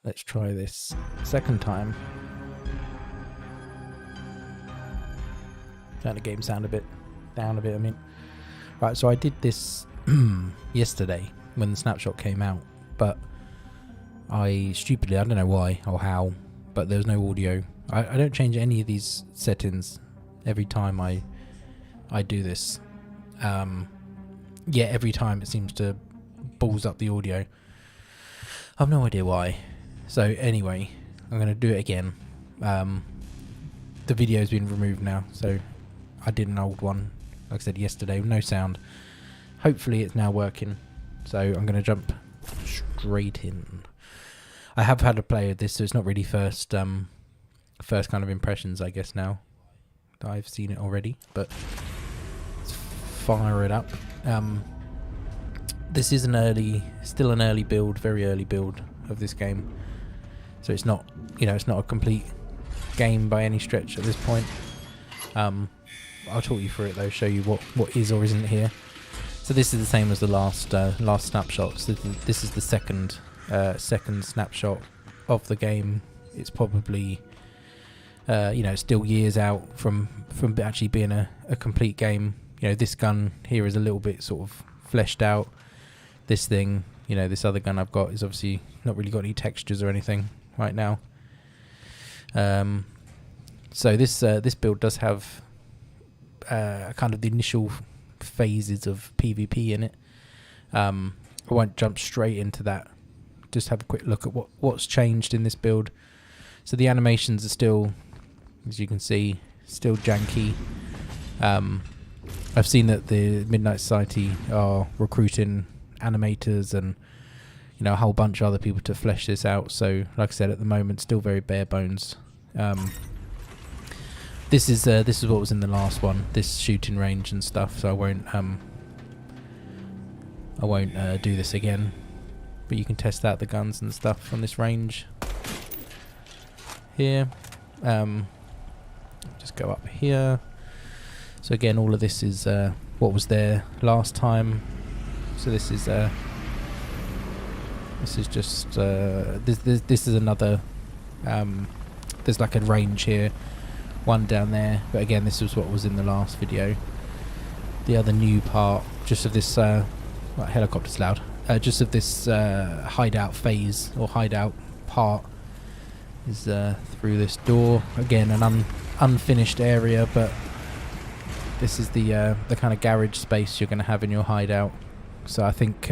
let's try this second time. Turn the game sound a bit down a bit, I mean. Right, so I did this yesterday when the snapshot came out, but I stupidly, I don't know why or how, but there was no audio. I don't change any of these settings every time I do this. Yeah, every time it seems to balls up the audio. I've no idea why. So anyway, I'm going to do it again. The video's been removed now, so I did an old one, like I said yesterday, with no sound. Hopefully it's now working, so I'm going to jump straight in. I have had a play of this, so it's not really first kind of impressions, I guess, now that I've seen it already, but let's fire it up. This is still an early build, very early build of this game, so it's not, it's not a complete game by any stretch at this point. I'll talk you through it though, show you what is or isn't here. So this is the same as the last snapshot. So this is the second snapshot of the game. It's probably still years out from actually being a complete game. This gun here is a little bit sort of fleshed out. This thing, this other gun I've got is obviously not really got any textures or anything right now. So this build does have kind of the initial phases of PvP in it. I won't jump straight into that. Just have a quick look at what's changed in this build. So the animations are still, as you can see, still janky. I've seen that the Midnight Society are recruiting animators and a whole bunch of other people to flesh this out. So like I said, at the moment, still very bare bones. This is what was in the last one, this shooting range and stuff. So I won't do this again. But you can test out the guns and stuff from this range here. Just go up here. So again, all of this is what was there last time. So this is just this is another. There's like a range here, one down there. But again, this was what was in the last video. The other new part, just of this helicopter's loud. Just of this hideout phase or hideout part is through this door. Again, an unfinished area, but this is the kind of garage space you're going to have in your hideout. So I think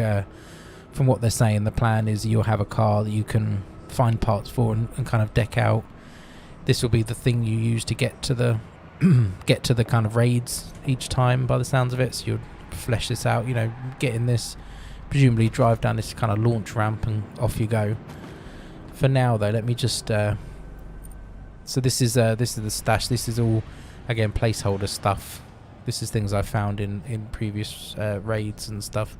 from what they're saying, the plan is you'll have a car that you can find parts for and kind of deck out. This will be the thing you use to get to the kind of raids each time, by the sounds of it. So you'll flesh this out, get in this, presumably drive down this kind of launch ramp and off you go. For now though, let me just so this is the stash. This is all, again, placeholder stuff. This is things I found in previous raids and stuff,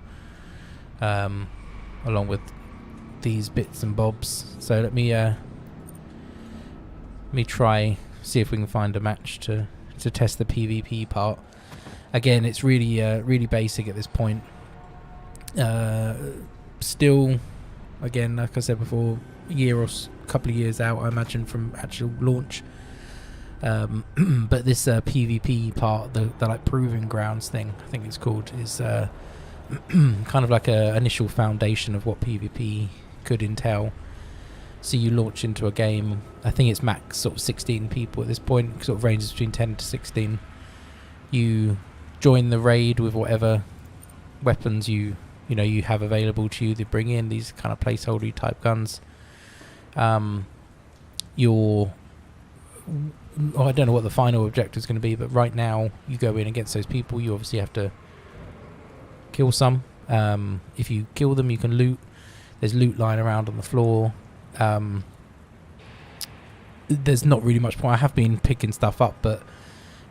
along with these bits and bobs. So let me try, see if we can find a match to test the PvP part. Again, it's really basic at this point. Still, again, like I said before, a year or couple of years out, I imagine, from actual launch. But this PvP part, the like proving grounds thing, I think it's called, is kind of like a initial foundation of what PvP could entail. So you launch into a game, I think it's max sort of 16 people at this point, sort of ranges between 10 to 16. You join the raid with whatever weapons you have available to you. They bring in these kind of placeholder type guns. I don't know what the final objective is going to be, but right now you go in against those people. You obviously have to kill some. If you kill them, you can loot. There's loot lying around on the floor. There's not really much point. I have been picking stuff up, but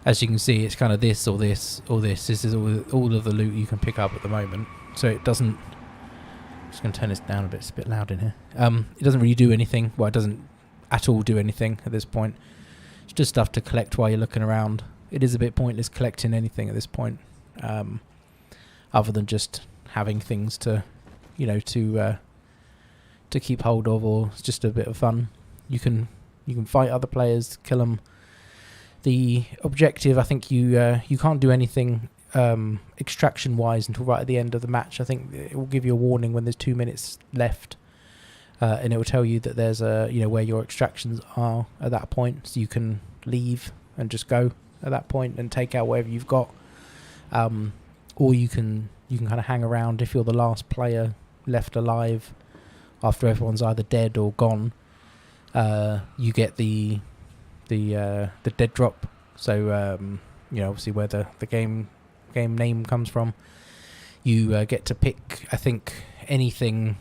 as you can see, it's kind of this or this or this. This is all of the loot you can pick up at the moment. So it doesn't... I'm just going to turn this down a bit. It's a bit loud in here. It doesn't really do anything. Well, it doesn't at all do anything at this point. It's just stuff to collect while you're looking around. It is a bit pointless collecting anything at this point, other than just having things to to keep hold of, or it's just a bit of fun. You can fight other players, kill them. The objective, I think you can't do anything extraction wise until right at the end of the match. I think it will give you a warning when there's 2 minutes left, and it will tell you that there's where your extractions are at that point, so you can leave and just go at that point and take out whatever you've got, or you can kind of hang around if you're the last player left alive after everyone's either dead or gone. You get the dead drop, so obviously where the game name comes from. You get to pick, I think, anything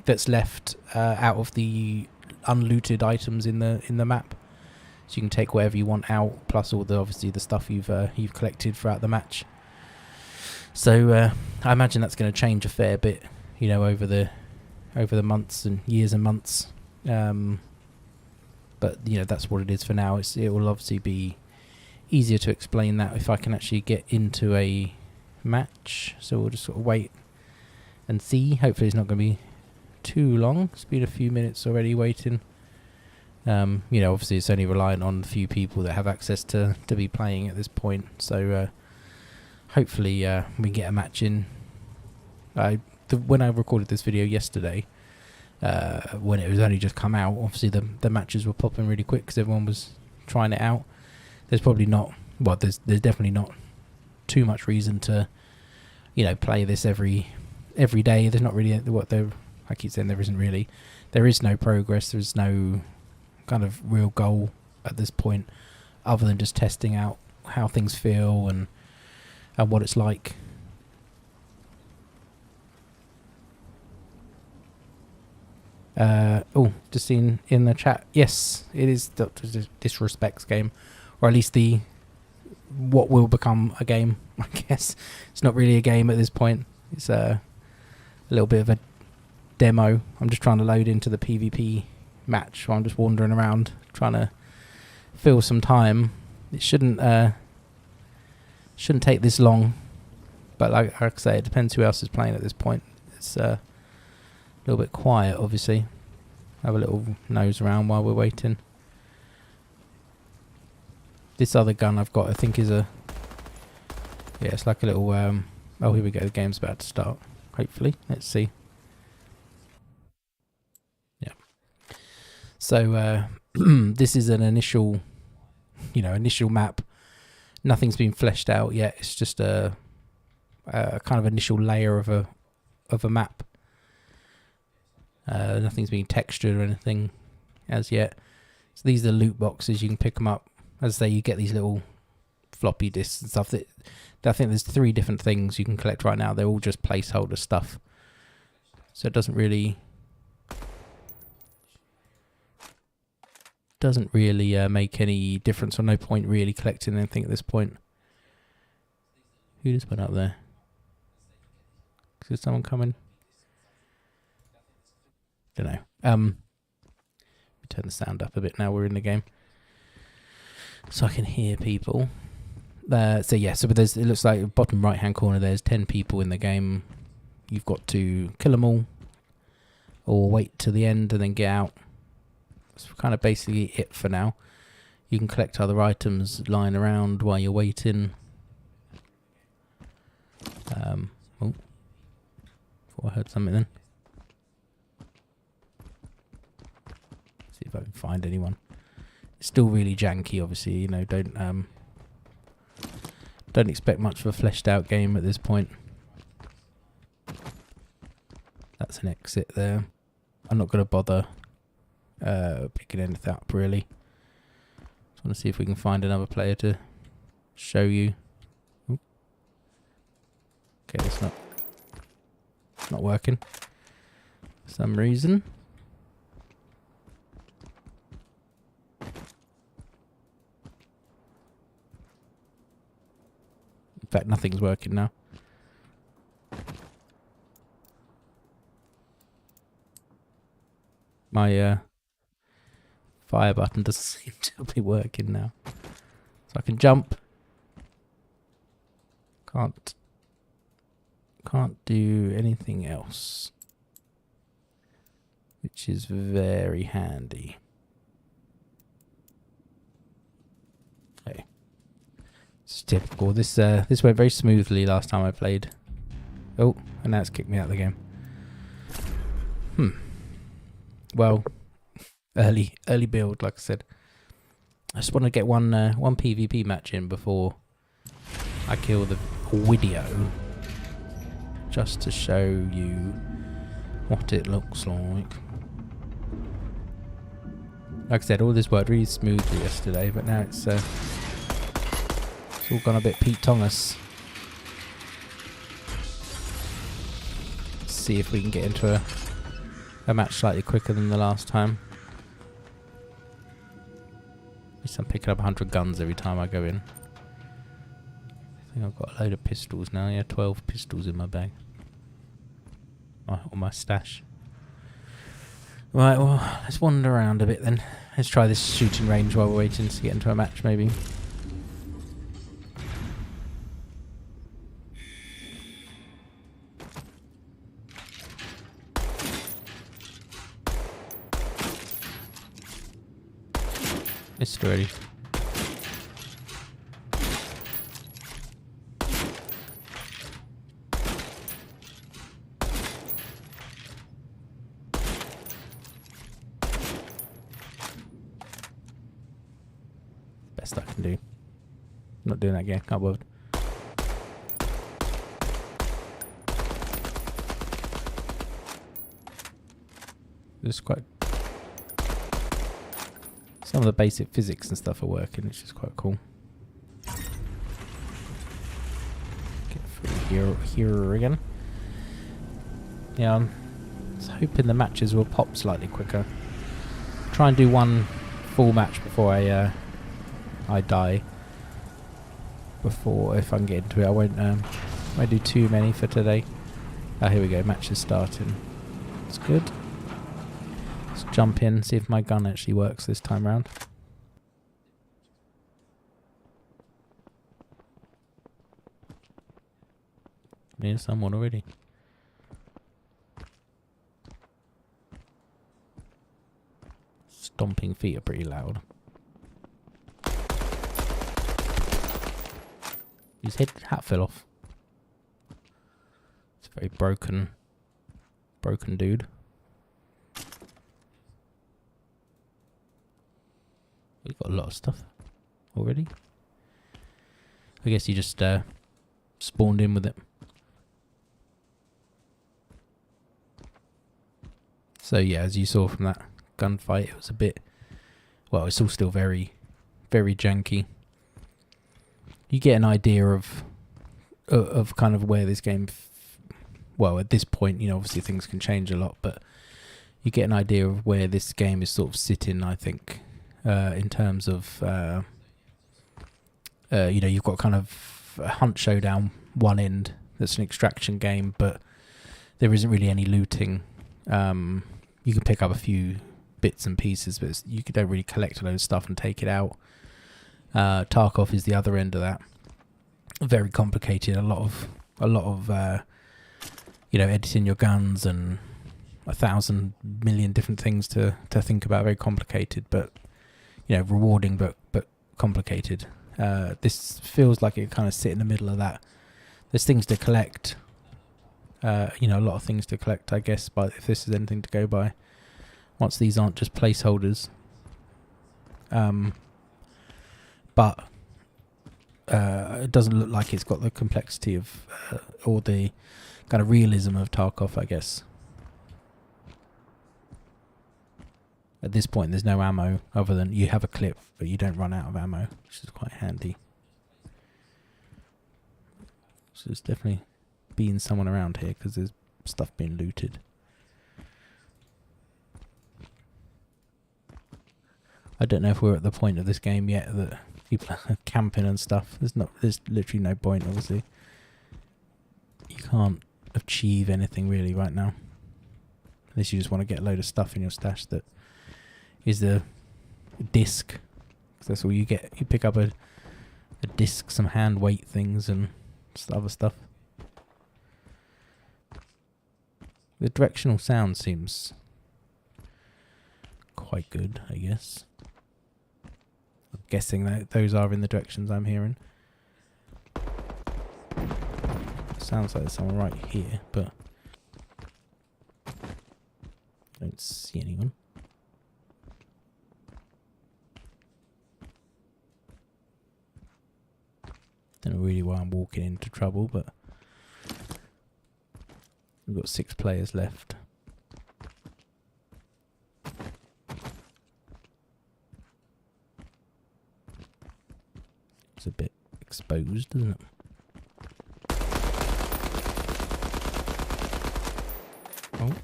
that's left out of the unlooted items in the map, so you can take whatever you want out, plus all the obviously the stuff you've collected throughout the match. So I imagine that's going to change a fair bit, over the months and years and months. But that's what it is for now. It will obviously be easier to explain that if I can actually get into a match. So we'll just sort of wait and see. Hopefully it's not going to be too long. It's been a few minutes already waiting. Obviously it's only reliant on a few people that have access to be playing at this point. So hopefully we can get a match in. When I recorded this video yesterday, when it was only just come out, obviously the matches were popping really quick because everyone was trying it out. There's probably not, there's definitely not too much reason to, play this every day. There's not really I keep saying there isn't really. There is no progress. There's no kind of real goal at this point, other than just testing out how things feel and what it's like. Just seen in the chat. Yes, it is Dr. Disrespect's game, or at least what will become a game. I guess it's not really a game at this point. It's a little bit of a demo. I'm just trying to load into the PvP match, so I'm just wandering around trying to fill some time. It shouldn't take this long, but like I say, it depends who else is playing at this point. It's a little bit quiet, obviously. Have a little nose around while we're waiting. This other gun I've got, I think, is it's like a little oh, here we go, the game's about to start, hopefully. Let's see. Yeah, so this is an initial map. Nothing's been fleshed out yet. It's just a kind of initial layer of a map. Nothing's been textured or anything as yet. So these are loot boxes. You can pick them up. As I say, you get these little floppy disks and stuff. I think there's 3 different things you can collect right now. They're all just placeholder stuff. So it doesn't really make any difference, or no point really collecting anything at this point. Who just went up there? Is there someone coming? Don't know. Turn the sound up a bit now we're in the game, so I can hear people. But it looks like bottom right hand corner there's 10 people in the game. You've got to kill them all, or wait till the end and then get out. That's kind of basically it for now. You can collect other items lying around while you're waiting. Thought I heard something then. See if I can find anyone. It's still really janky, obviously. Don't expect much of a fleshed out game at this point. That's an exit there. I'm not going to bother picking anything up really. Just want to see if we can find another player to show you. Ooh. Okay, that's not working for some reason. In fact, nothing's working now. My fire button doesn't seem to be working now. So I can jump. Can't do anything else. which is very handy. Okay. It's typical. This went very smoothly last time I played. Oh, and now it's kicked me out of the game. Well, early build, like I said. I just want to get one PvP match in before I kill the video, just to show you what it looks like. Like I said, all this worked really smoothly yesterday, but now it's all gone a bit Pete Thomas. Let's see if we can get into a match slightly quicker than the last time. At least I'm picking up 100 guns every time I go in. I think I've got a load of pistols now. Yeah, 12 pistols in my bag. Or my stash. Right, well, let's wander around a bit then. Let's try this shooting range while we're waiting to get into a match, maybe. Missed already. Best I can do. Not doing that again, can't bother. This is quite... Some of the basic physics and stuff are working, which is quite cool. Get through here again. Yeah, I'm hoping the matches will pop slightly quicker. Try and do one full match before I die. Before, if I can get into it, I won't do too many for today. Oh, here we go. Match is starting. It's good. Let's jump in, see if my gun actually works this time round. Near someone already. Stomping feet are pretty loud. His hat fell off. It's a very broken dude. We've got a lot of stuff already. I guess you just spawned in with it. So yeah, as you saw from that gunfight, it was a bit... Well, it's all still very, very janky. You get an idea of kind of where this game... Well, at this point, you know, obviously things can change a lot, but you get an idea of where this game is sort of sitting, I think. In terms of, you know, you've got kind of a hunt showdown one end that's an extraction game, but there isn't really any looting. You can pick up a few bits and pieces, but you don't really collect a load of stuff and take it out. Tarkov is the other end of that. Very complicated. A lot of you know, editing your guns and 1,000 million different things to think about. Very complicated, but you know, rewarding but complicated. This feels like it kind of sit in the middle of that. There's things to collect. You know, a lot of things to collect, I guess, but if this is anything to go by. Once these aren't just placeholders. But it doesn't look like it's got the complexity of, or the kind of realism of Tarkov, I guess. At this point, there's no ammo other than you have a clip, but you don't run out of ammo, which is quite handy. So there's definitely being someone around here because there's stuff being looted. I don't know if we're at the point of this game yet that people are camping and stuff. There's literally no point, obviously. You can't achieve anything really right now. Unless you just want to get a load of stuff in your stash that is the disc. 'Cause that's all you get. You pick up a disc, some hand weight things and other stuff. The directional sound seems quite good, I guess. I'm guessing that those are in the directions I'm hearing. Sounds like there's someone right here, but I don't see anyone. Don't know really why I'm walking into trouble, but we've got 6 players left. It's a bit exposed, isn't it? Oh.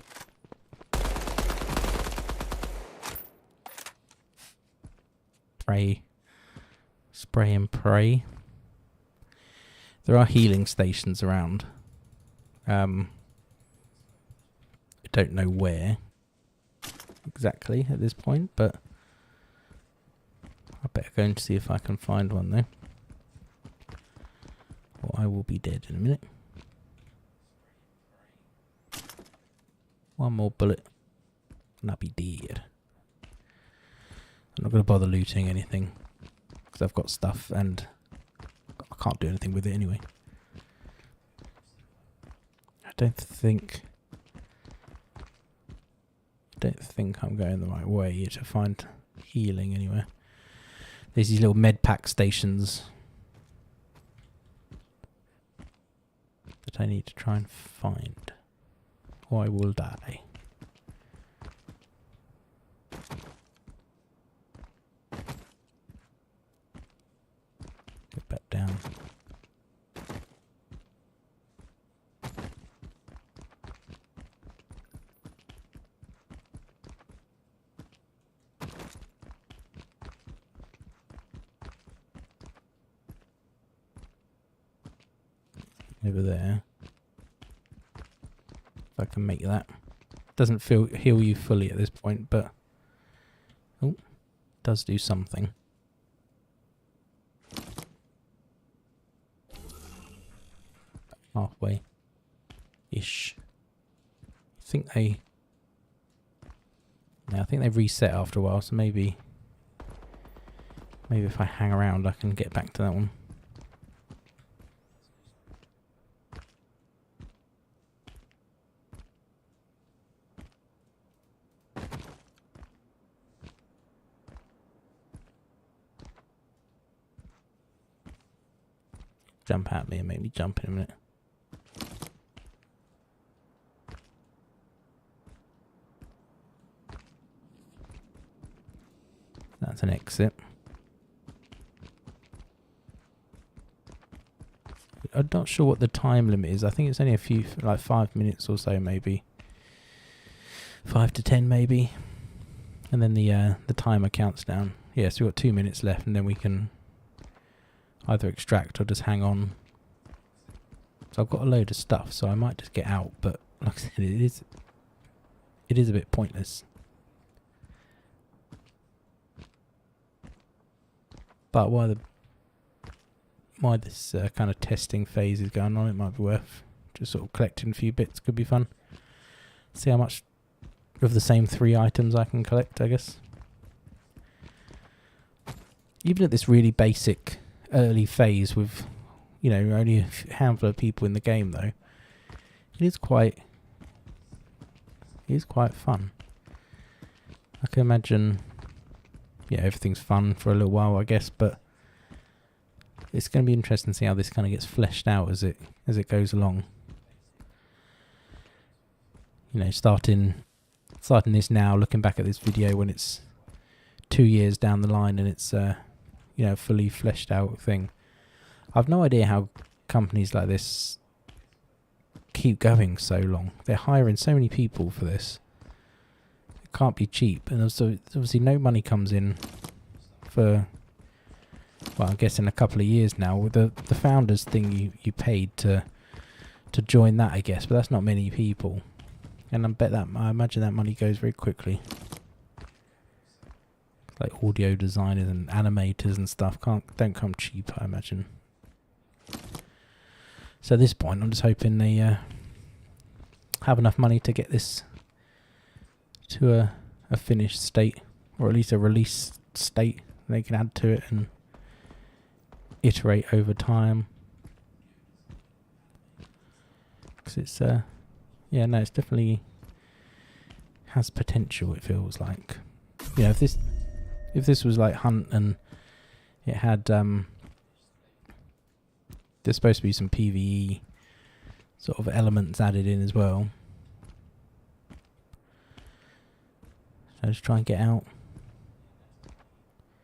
Pray. Spray and pray. There are healing stations around. I don't know where exactly at this point, but I better go and see if I can find one though. Or I will be dead in a minute. One more bullet and I'll be dead. I'm not going to bother looting anything because I've got stuff and I can't do anything with it anyway. I don't think I'm going the right way to find healing anywhere. There's these little med pack stations that I need to try and find, or I will die. Get back down. Over there. If I can make that. Doesn't heal you fully at this point, but does do something. Halfway ish. I think they reset after a while, so maybe if I hang around I can get back to that one. Jump at me and make me jump in a minute. That's an exit. I'm not sure what the time limit is. I think it's only a few, like 5 minutes or so maybe. 5 to 10 maybe. And then the timer counts down. Yeah, so we've got 2 minutes left and then we can either extract or just hang on. So I've got a load of stuff, so I might just get out, but like I said, it is a bit pointless. But while this kind of testing phase is going on, it might be worth just sort of collecting a few bits. Could be fun. See how much of the same 3 items I can collect, I guess. Even at this really basic early phase with, you know, only a handful of people in the game though, it is quite fun. I can imagine, yeah, everything's fun for a little while I guess, but it's going to be interesting to see how this kind of gets fleshed out as it goes along. You know, starting this now, looking back at this video when it's 2 years down the line and it's you know, fully fleshed out thing. I've no idea how companies like this keep going so long. They're hiring so many people for this. It can't be cheap, and also obviously no money comes in for, well, I guess in a couple of years now. With the founders thing, you paid to join that, I guess, but that's not many people, and I imagine that money goes very quickly. Like audio designers and animators and stuff don't come cheap, I imagine. So at this point, I'm just hoping they have enough money to get this to a finished state, or at least a release state they can add to it and iterate over time. Because it's yeah, no, it's definitely has potential. It feels like, you know, if this was like Hunt and it had there's supposed to be some PvE sort of elements added in as well. So just try and get out.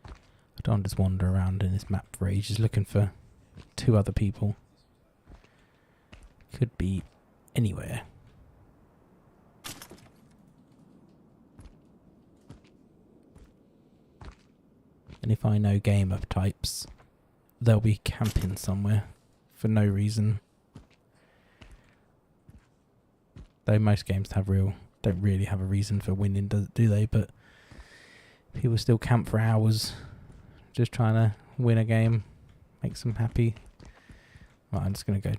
I don't just wander around in this map for ages looking for 2 other people. Could be anywhere. And if I know gamer types, they'll be camping somewhere for no reason. Though most games don't really have a reason for winning, do they? But people still camp for hours just trying to win a game, makes them happy. Right, I'm just going to go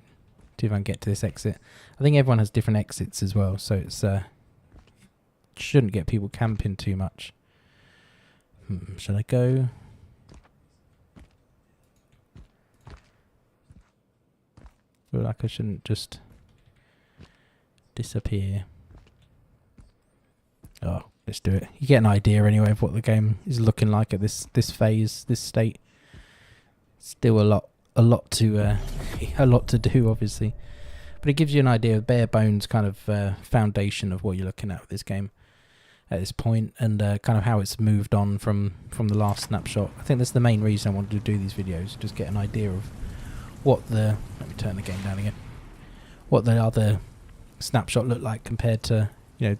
see if I can get to this exit. I think everyone has different exits as well, so it's shouldn't get people camping too much. Shall I go? Feel like I shouldn't just disappear. Oh, let's do it. You get an idea anyway of what the game is looking like at this phase, this state. Still a lot to do, obviously, but it gives you an idea of bare bones kind of foundation of what you're looking at with this game at this point, and kind of how it's moved on from the last snapshot. I think that's the main reason I wanted to do these videos, just get an idea of what the, let me turn the game down again, what the other snapshot looked like compared to, you know,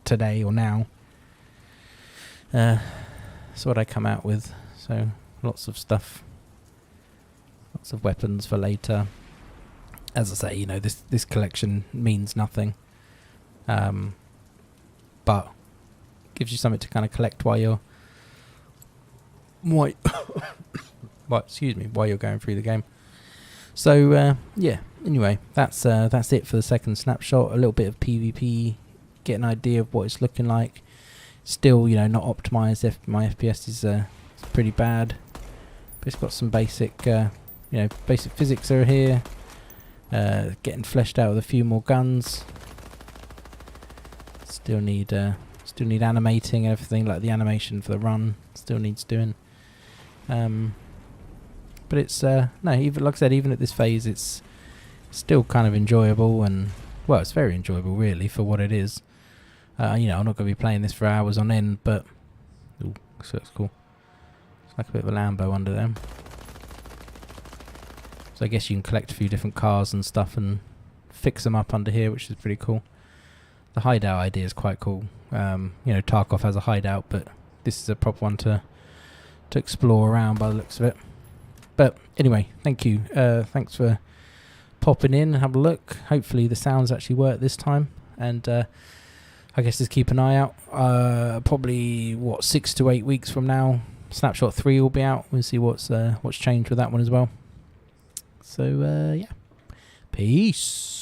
today or now. That's what I come out with. So lots of stuff, lots of weapons for later. As I say, you know, this collection means nothing, but gives you something to kind of collect while you're while you're going through the game. So yeah, anyway, that's it for the second snapshot. A little bit of PvP, get an idea of what it's looking like. Still, you know, not optimized. My FPS is pretty bad, but it's got some basic basic physics are here. Getting fleshed out with a few more guns. Still need animating and everything, like the animation for the run still needs doing. But it's no, even like I said, even at this phase, it's still kind of enjoyable, and well, it's very enjoyable really for what it is. You know, I'm not going to be playing this for hours on end, but ooh, so it's cool. It's like a bit of a Lambo under them. So I guess you can collect a few different cars and stuff and fix them up under here, which is pretty cool. The hideout idea is quite cool. You know, Tarkov has a hideout, but this is a proper one to explore around by the looks of it. But anyway, thank you. Thanks for popping in and have a look. Hopefully the sounds actually work this time. And I guess just keep an eye out. Probably, 6 to 8 weeks from now, Snapshot 3 will be out. We'll see what's changed with that one as well. So, yeah. Peace.